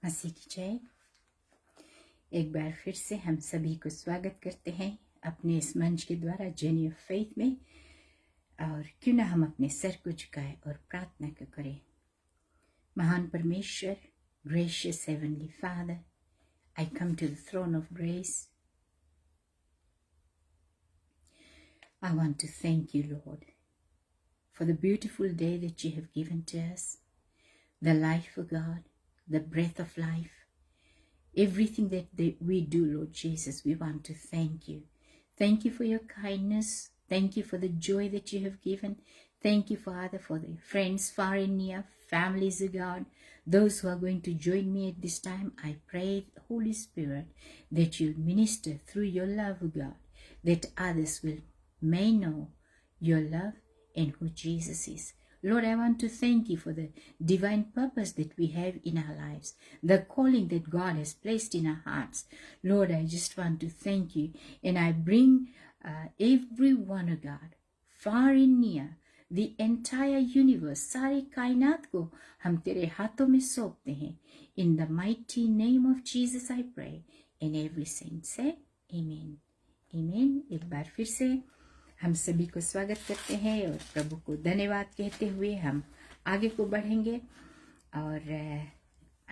मसीह की जय। एक बार फिर से हम सभी को स्वागत करते हैं अपने इस मंच के द्वारा जर्नी ऑफ फेथ में। और क्यों ना हम अपने सर को झुकाएं और प्रार्थना को करें। महान परमेश्वर, gracious heavenly father, I come to the throne of grace. I want to thank you, Lord, for the beautiful day that you have given to us, the life of God, the breath of life. Everything that we do, Lord Jesus, we want to thank you. Thank you for your kindness. Thank you for the joy that you have given. Thank you, Father, for the friends far and near, families of God, those who are going to join me at this time. I pray, Holy Spirit, that you minister through your love, of God, that others may know your love and who Jesus is. Lord, I want to thank you for the divine purpose that we have in our lives, the calling that God has placed in our hearts. Lord, I just want to thank you, and I bring everyone, of God, far and near, the entire universe, सारी कायनात को हम तेरे हाथों में सौंपते हैं. In the mighty name of Jesus I pray, and every saint say Amen. Amen. एक बार फिर से हम सभी को स्वागत करते हैं और प्रभु को धन्यवाद कहते हुए हम आगे को बढ़ेंगे. और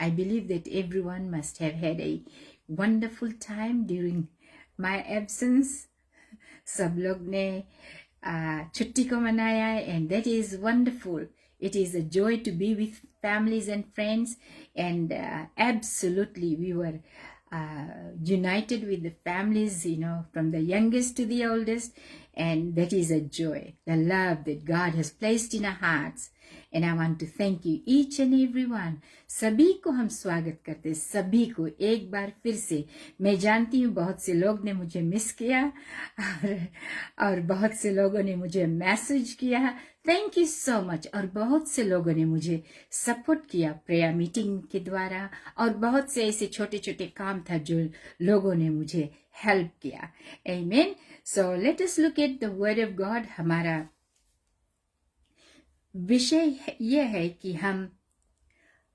I believe that everyone must have had a wonderful time during my absence. सब लोग ने छुट्टी को मनाया है, and that is wonderful. It is a joy to be with families and friends, and absolutely we were united with the families, from the youngest to the oldest, and that is a joy, the love that God has placed in our hearts. And I want to thank you, each and every one. सभी को हम स्वागत करते, सभी को एक बार फिर से. मैं जानती हूँ बहुत से लोग ने मुझे मिस किया और बहुत से लोगों ने मुझे मैसेज किया. Thank you so much. और बहुत से लोगों ने मुझे सपोर्ट किया प्रेयर मीटिंग के द्वारा, और बहुत से ऐसे छोटे छोटे काम था जो लोगों ने मुझे हेल्प किया. आमीन. So let us look at the word of God. हमारा विषय यह है कि हम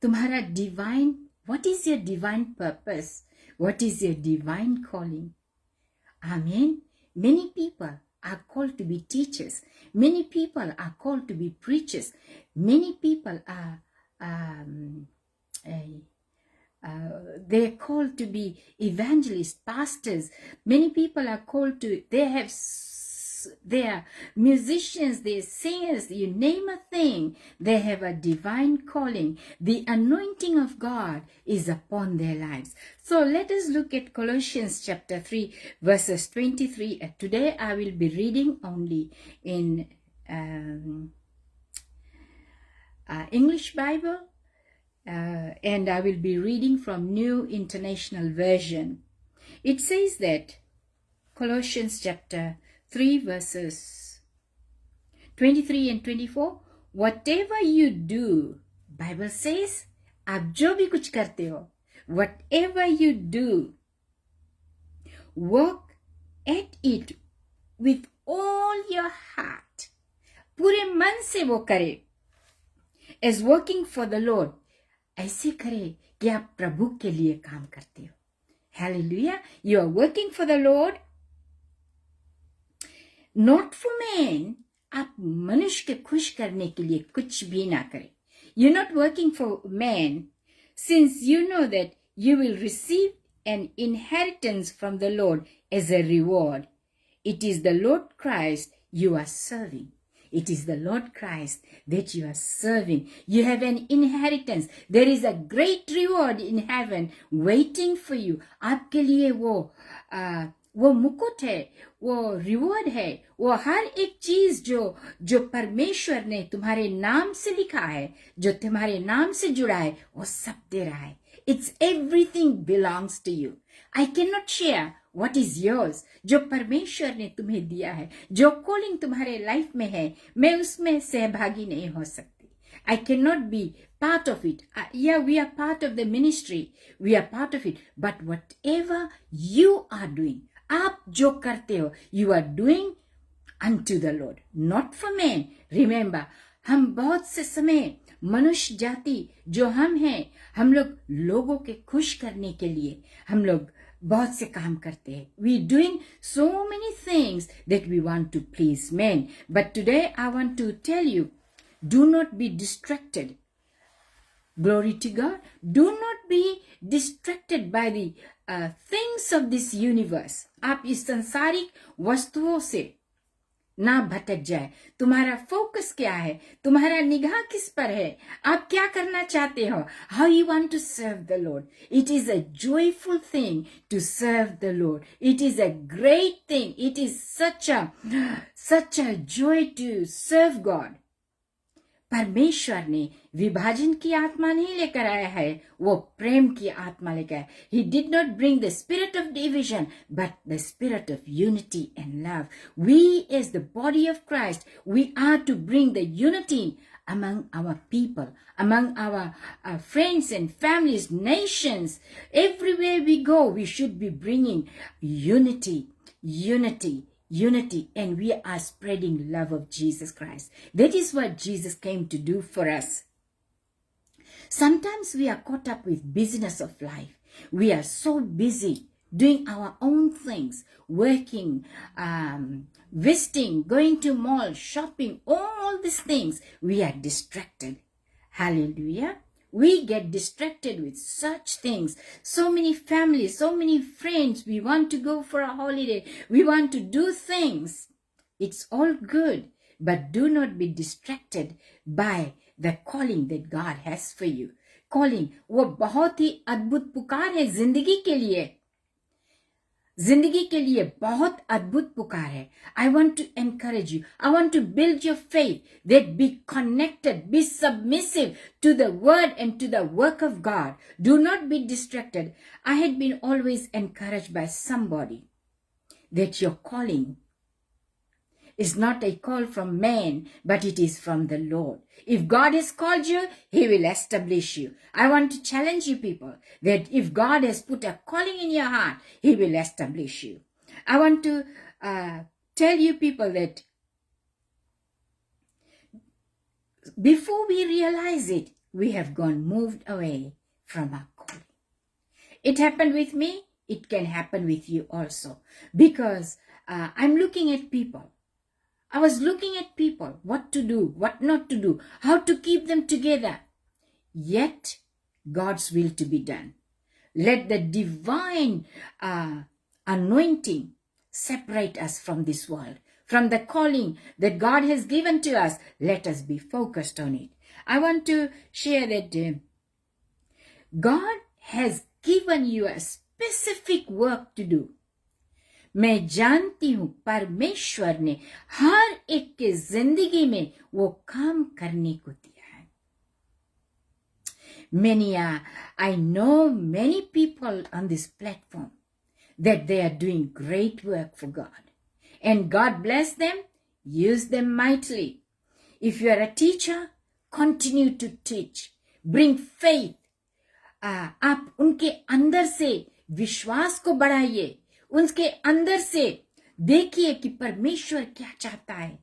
तुम्हारा divine, what is your divine purpose, what is your divine calling. आमीन. Many people are called to be teachers. Many people are called to be preachers. Many people are they're called to be evangelists, pastors. Many people are called to, they are musicians, they're singers, you name a thing. They have a divine calling. The anointing of God is upon their lives. So let us look at Colossians chapter 3 verses 23. Today I will be reading only in English Bible, and I will be reading from New International Version. It says that Colossians chapter 3 verses 23 and 24, whatever you do, Bible says, आप जो भी कुछ करते हो, whatever you do, work at it with all your heart. पूरे मन से वो करे, as working for the Lord. ऐसे करे कि आप प्रभु के लिए काम करते हो. Hallelujah. You are working for the Lord, not for man. आप मनुष्य के खुश करने के लिए कुछ भी ना करें. You're not working for man, since you know that you will receive an inheritance from the Lord as a reward. It is the Lord Christ you are serving. It is the Lord Christ that you are serving. You have an inheritance. There is a great reward in heaven waiting for you. आपके लिए वो मुकुट है, वो reward है, वो हर एक चीज जो परमेश्वर ने तुम्हारे नाम से लिखा है, जो तुम्हारे नाम से जुड़ा है, वो सब दे रहा है. It's everything belongs to you. I cannot share what is yours. जो परमेश्वर ने तुम्हें दिया है, जो कॉलिंग तुम्हारे लाइफ में है, मैं उसमें सहभागी नहीं हो सकती. I cannot be part of it. Yeah, we are part of the ministry. We are part of it. But whatever you are doing, आप जो करते हो, you are doing unto the Lord, not for men. Remember, हम बहुत से समय मनुष्य जाति जो हम हैं, हम लोग लोगों के खुश करने के लिए हम लोग बहुत से काम करते हैं. We doing so many things that we want to please men. But today I want to tell you, do not be distracted. Glory to God. Do not be distracted by the things of this universe. आप इस संसारिक वस्तुओं से ना भटक जाए. तुम्हारा focus क्या है? तुम्हारा निगाह किस पर है? आप क्या करना चाहते हो? How you want to serve the Lord? It is a joyful thing to serve the Lord. It is a great thing. It is such a joy to serve God. परमेश्वर ने विभाजन की आत्मा नहीं लेकर आया है, वो प्रेम की आत्मा लेकर आया. He did not bring the spirit of division, but the spirit of unity and love. We as the body of Christ, we are to bring the unity among our people, among our friends and families, nations. Everywhere we go, we should be bringing unity, and we are spreading love of Jesus Christ. That is what Jesus came to do for us. Sometimes we are caught up with business of life. We are so busy doing our own things, working, visiting, going to mall, shopping, all these things. We are distracted. Hallelujah. We get distracted with such things. So many families, so many friends. We want to go for a holiday. We want to do things. It's all good. But do not be distracted by the calling that God has for you. Calling, वो बहुत ही अद्भुत पुकार है जिंदगी के लिए. जिंदगी के लिए बहुत अद्भुत पुकार है. I want to encourage you. I want to build your faith, that be connected, be submissive to the word and to the work of God. Do not be distracted. I had been always encouraged by somebody that your calling is not a call from man, but it is from the Lord. If God has called you, He will establish you. I want to challenge you people that if God has put a calling in your heart, He will establish you. I want to tell you people that before we realize it, we have moved away from our calling. It happened with me. It can happen with you also. Because I'm looking at people. I was looking at people, what to do, what not to do, how to keep them together. Yet, God's will to be done. Let the divine anointing separate us from this world, from the calling that God has given to us. Let us be focused on it. I want to share that God has given you a specific work to do. मैं जानती हूं परमेश्वर ने हर एक के जिंदगी में वो काम करने को दिया है. I know many people on this platform that they are doing great work for God. And God bless them, use them mightily. If you are a teacher, continue to teach. Bring faith. आप उनके अंदर से विश्वास को बढ़ाइए. उनके अंदर से देखिए कि परमेश्वर क्या चाहता है.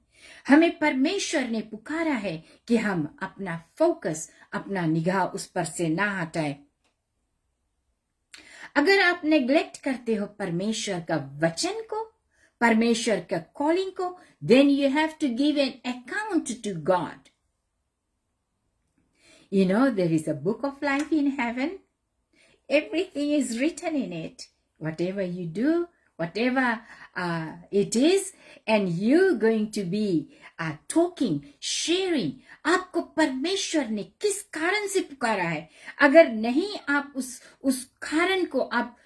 हमें परमेश्वर ने पुकारा है कि हम अपना फोकस, अपना निगाह उस पर से ना हटाए. अगर आप नेग्लेक्ट करते हो परमेश्वर का वचन को, परमेश्वर का कॉलिंग को, then you have to give an account to God. You know, there is a book of life in heaven. Everything is written in it. Whatever you do, whatever it is, and you're going to be talking, sharing. आपको परमेश्वर ने किस कारण से पुकारा है? अगर नहीं आप उस कारण को आप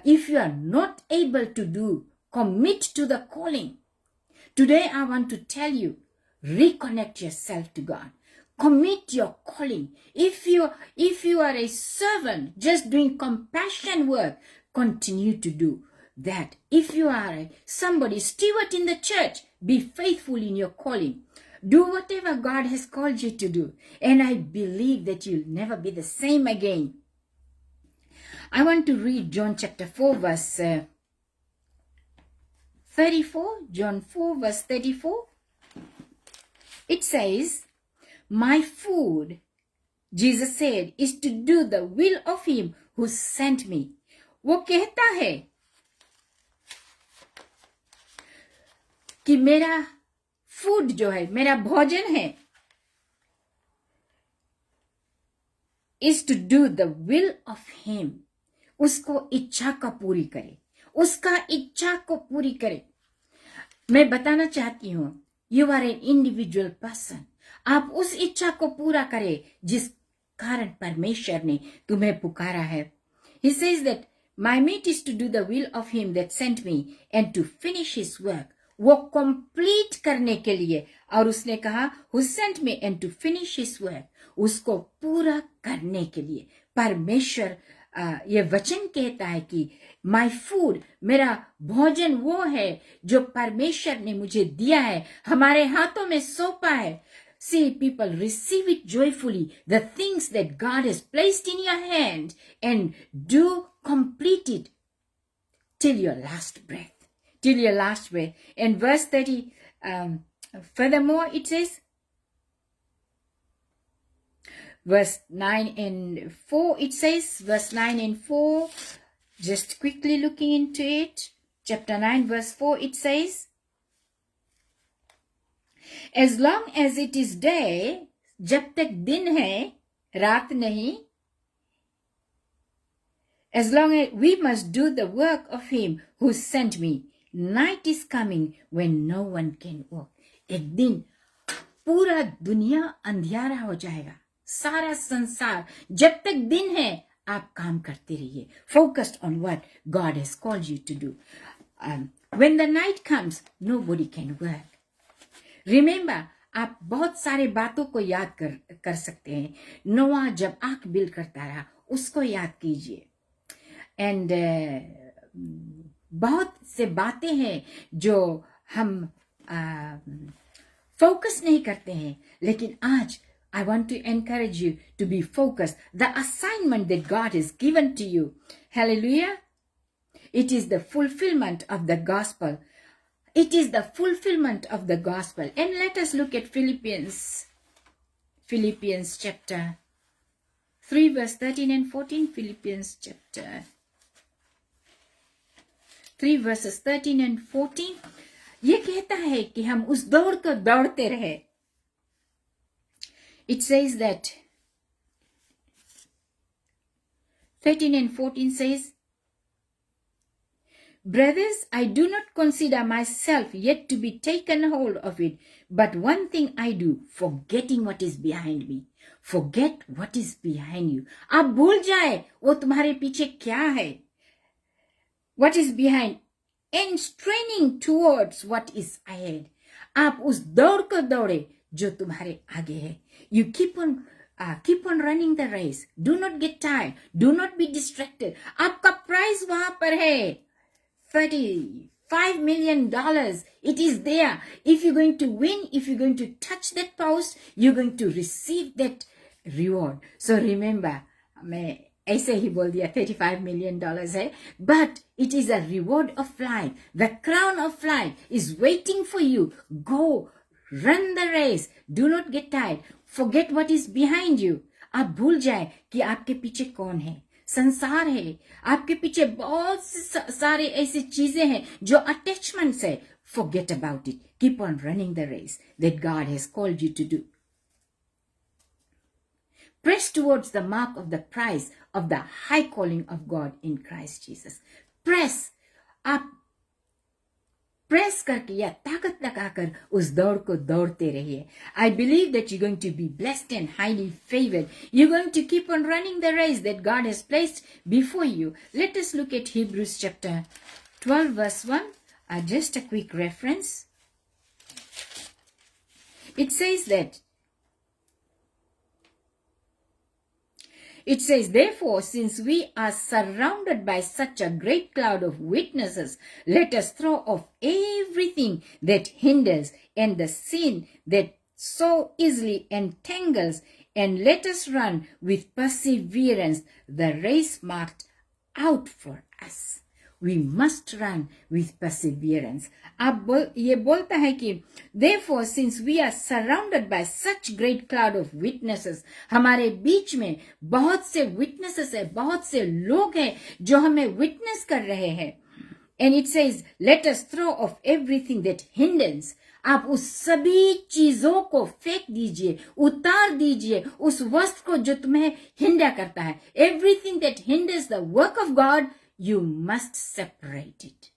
if you are not able to do, commit to the calling. Today I want to tell you, reconnect yourself to God. Commit your calling. If you are a servant just doing compassion work, continue to do that. If you are somebody steward in the church, be faithful in your calling. Do whatever God has called you to do. And I believe that you'll never be the same again. I want to read John chapter 4 verse 34. John 4 verse 34. It says, "My food Jesus said, is to do the will of him who sent me. वो कहता है कि मेरा food जो है, मेरा भोजन है, is to do the will of him. उसको इच्छा को पूरी करे, उसका इच्छा को पूरी करे. मैं बताना चाहती हूं, you are an individual person. आप उस इच्छा को पूरा करें जिस कारण परमेश्वर ने तुम्हें पुकारा है. He says that my meat is to do the will of him that sent me and to finish his work. वो कंप्लीट करने के लिए, और उसने कहा who sent me and to finish his work, उसको पूरा करने के लिए. परमेश्वर ये वचन कहता है कि माई फूड, मेरा भोजन वो है जो परमेश्वर ने मुझे दिया है, हमारे हाथों में सौंपा है. See, people, receive it joyfully, the things that God has placed in your hand, and do complete it till your last breath. Till your last breath. And verse 30, furthermore, it says, verse 9 and 4, it says, verse 9 and 4, just quickly looking into it, chapter 9, verse 4, it says, as long as it is day, जब तक दिन है, रात नहीं, as long as we must do the work of him who sent me. Night is coming when no one can work. एक दिन पूरा दुनिया अंधियारा हो जाएगा, सारा संसार. जब तक दिन है, आप काम करते रहिए. Focused on what God has called you to do. When the night comes, nobody can work. Remember, आप बहुत सारे बातों को याद कर सकते हैं. नोआ जब आंख बिल करता रहा, उसको याद कीजिए. एंड बहुत से बातें हैं जो हम फोकस नहीं करते हैं, लेकिन आज I want to encourage you to be focused. The assignment that God has given to you. Hallelujah. It is the fulfillment of the gospel. It is the fulfillment of the gospel. And let us look at Philippians chapter 3 verse 13 and 14. Philippians chapter 3 verses 13 and 14. ये कहता है कि हम उस दौड़ को दौड़ते रहे. It says that 13 and 14 says, brothers, I do not consider myself yet to be taken hold of it, but one thing I do, forgetting what is behind me. Forget what is behind you. आप भूल जाए वो तुम्हारे पीछे क्या है. What is behind, and straining towards what is ahead. आप उस दौड़ को दौड़े जो तुम्हारे आगे है. You keep on running the race. Do not get tired. Do not be distracted. आपका प्राइज वहां पर है. $35 million. It is there. If you're going to win, if you're going to touch that post, you're going to receive that reward. So remember, मैं ऐसे ही बोल दिया $35 million है, but it is a reward of life. The crown of life is waiting for you. Go, run the race. Do not get tired. Forget what is behind you. आप भूल जाए कि आपके पीछे कौन है. संसार है, आपके पीछे बहुत सारे ऐसी चीजें हैं जो अटैचमेंट्स है. Forget about it. Keep on running the race that God has called you to do. Press towards the mark of the prize of the high calling of God in Christ Jesus. Press. आप press करके या ताकत लगाकर उस दौड़ को दौड़ते रहिए. I believe that you're going to be blessed and highly favored. You're going to keep on running the race that God has placed before you. Let us look at Hebrews chapter 12 verse 1. Just a quick reference. It says that, it says, therefore, since we are surrounded by such a great cloud of witnesses, let us throw off everything that hinders and the sin that so easily entangles, and let us run with perseverance the race marked out for us. we must run with perseverance. ये बोलता है कि therefore since we are surrounded by such great cloud of witnesses, हमारे बीच में बहुत से witnesses है, बहुत से लोग हैं जो हमें witness कर रहे हैं. And it says, let us throw off everything that hinders. आप उस सभी चीजों को फेंक दीजिए, उतार दीजिए उस वस्त्र को जो तुम्हें हिंडा करता है. Everything that hinders the work of God, you must separate it.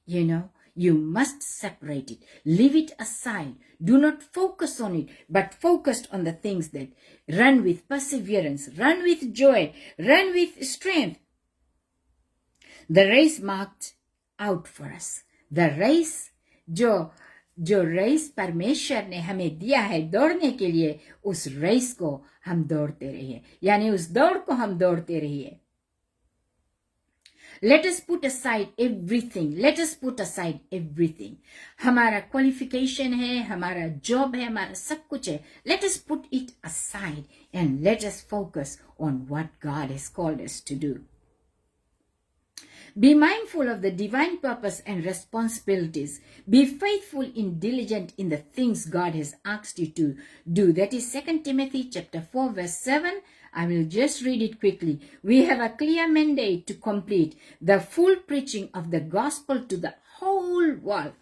You know, you must separate it. Leave it aside. Do not focus on it, but focus on the things that run with perseverance, run with joy, run with strength. The race marked out for us. The race जो race परमेश्वर ने हमें दिया है दौड़ने के लिए, उस रेस को हम दौड़ते रहिए, यानी उस दौड़ को हम दौड़ते रहिए. Let us put aside everything. Let us put aside everything. हमारा क्वालिफिकेशन है, हमारा जॉब है, हमारा सब कुछ है. Let us put it aside and let us focus on what God has called us to do. Be mindful of the divine purpose and responsibilities. Be faithful and diligent in the things God has asked you to do. That is 2 Timothy chapter 4 verse 7. I will just read it quickly. We have a clear mandate to complete the full preaching of the gospel to the whole world.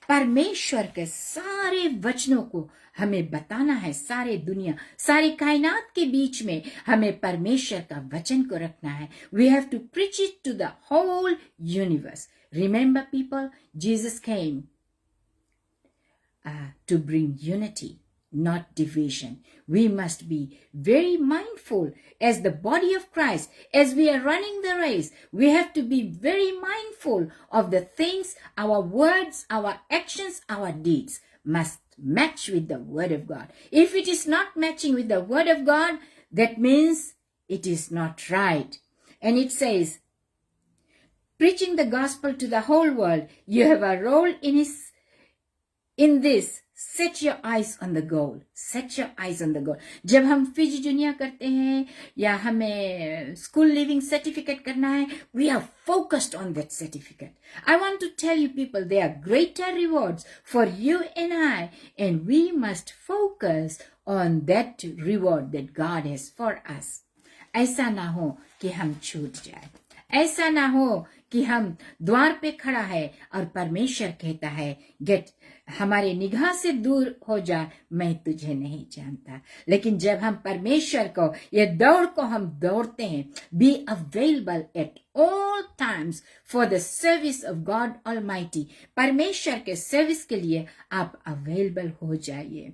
परमेश्वर के सारे वचनों को हमें बताना है, सारे दुनिया, सारी कायनात के बीच में हमें परमेश्वर का वचन को रखना है. We have to preach it to the whole universe. Remember people, Jesus came to bring unity, not division. We must be very mindful as the body of Christ, as we are running the race. We have to be very mindful of the things, our words, our actions, our deeds must match with the word of God. If it is not matching with the word of God, that means it is not right. And it says, preaching the gospel to the whole world, you have a role in this. Set your eyes on the goal. Set your eyes on the goal. जब हम Fiji junior करते हैं या हमें school leaving certificate करना है, we are focused on that certificate. I want to tell you people, there are greater rewards for you and I, and we must focus on that reward that God has for us. ऐसा ना हो कि हम छूट जाए. ऐसा ना हो कि हम द्वार पे खड़ा है और परमेश्वर कहता है, गेट हमारे निगाह से दूर हो जा, मैं तुझे नहीं जानता. लेकिन जब हम परमेश्वर को, ये दौड़ को हम दौड़ते हैं, be available at all times for the service of God almighty. परमेश्वर के सर्विस के लिए आप अवेलेबल हो जाइए.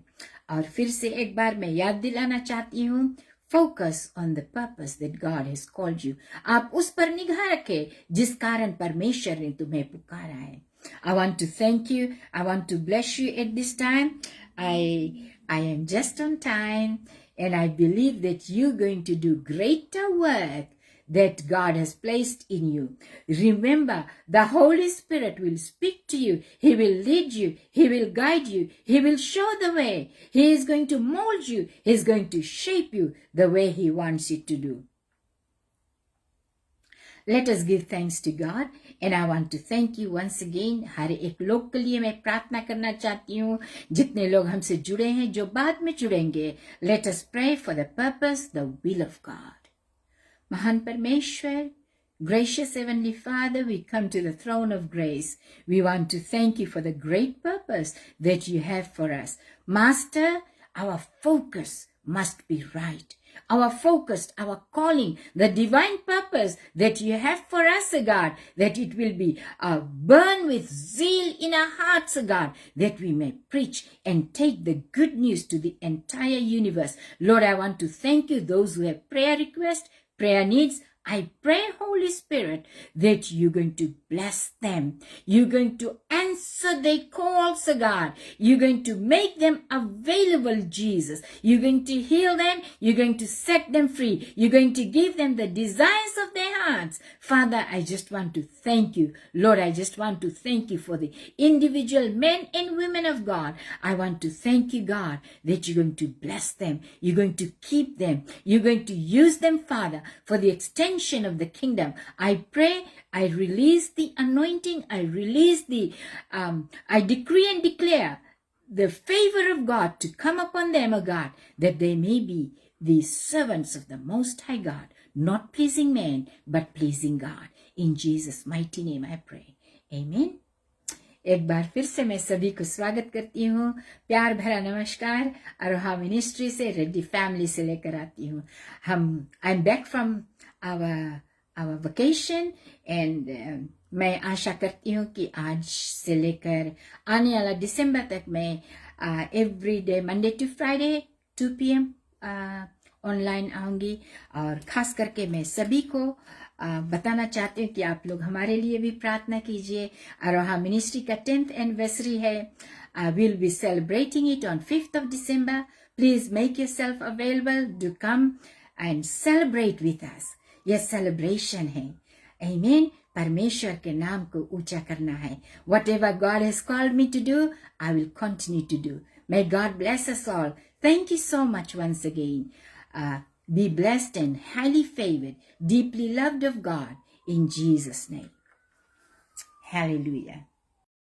और फिर से एक बार मैं याद दिलाना चाहती हूँ, Focus on the purpose that God has called you. आप उस पर निगाह रखें जिस कारण परमेश्वर ने तुम्हें पुकारा है. I want to thank you. I want to bless you at this time. I am just on time, and I believe that you're going to do greater work that God has placed in you. Remember, the Holy Spirit will speak to you. He will lead you. He will guide you. He will show the way. He is going to mold you. He is going to shape you the way He wants you to do. Let us give thanks to God, and I want to thank you once again. हर एक लोग के लिए मैं प्रार्थना करना चाहती हूँ, जितने लोग हमसे जुड़े हैं, जो बाद में जुड़ेंगे. Let us pray for the purpose, the will of God. महान परमेश्वर, gracious Heavenly Father, we come to the throne of grace. We want to thank you for the great purpose that you have for us. Master, our focus must be right. Our focus, our calling, the divine purpose that you have for us, God, that it will be burn with zeal in our hearts, God, that we may preach and take the good news to the entire universe. Lord, I want to thank you, those who have prayer requests, prayer needs. I pray, Holy Spirit, that you're going to bless them. You're going to answer their calls, God. You're going to make them available, Jesus. You're going to heal them. You're going to set them free. You're going to give them the desires of their hearts. Father, I just want to thank you. Lord, I just want to thank you for the individual men and women of God. I want to thank you, God, that you're going to bless them. You're going to keep them. You're going to use them, Father, for the extension of the kingdom. I pray, I release the anointing. I release I decree and declare the favor of God to come upon them, O God, that they may be the servants of the Most High God, not pleasing man, but pleasing God. In Jesus' mighty name I pray. Amen. एक बार फिर से मैं सभी को स्वागत करती हूँ, प्यार भरा नमस्कार अरोहा मिनिस्ट्री से, रेड्डी फैमिली से लेकर आती हूँ. I am back from our vacation एंड मैं आशा करती हूँ कि आज से लेकर आने वाला दिसंबर तक मैं every day Monday to Friday 2 PM online आऊँगी. और ख़ास करके मैं सभी को बताना चाहती हूँ कि आप लोग हमारे लिए भी प्रार्थना कीजिए. अरोहा मिनिस्ट्री का 10th एनिवर्सरी है. Will be celebrating it on 5th of December. Please make yourself available to come and celebrate with us. यह सेलिब्रेशन है. आमीन. परमेश्वर के नाम को ऊंचा करना है. Whatever God has called me to do, I will continue to do. May God bless us all. Thank you so much once again. Be blessed and highly favored, deeply loved of God in Jesus' name. Hallelujah.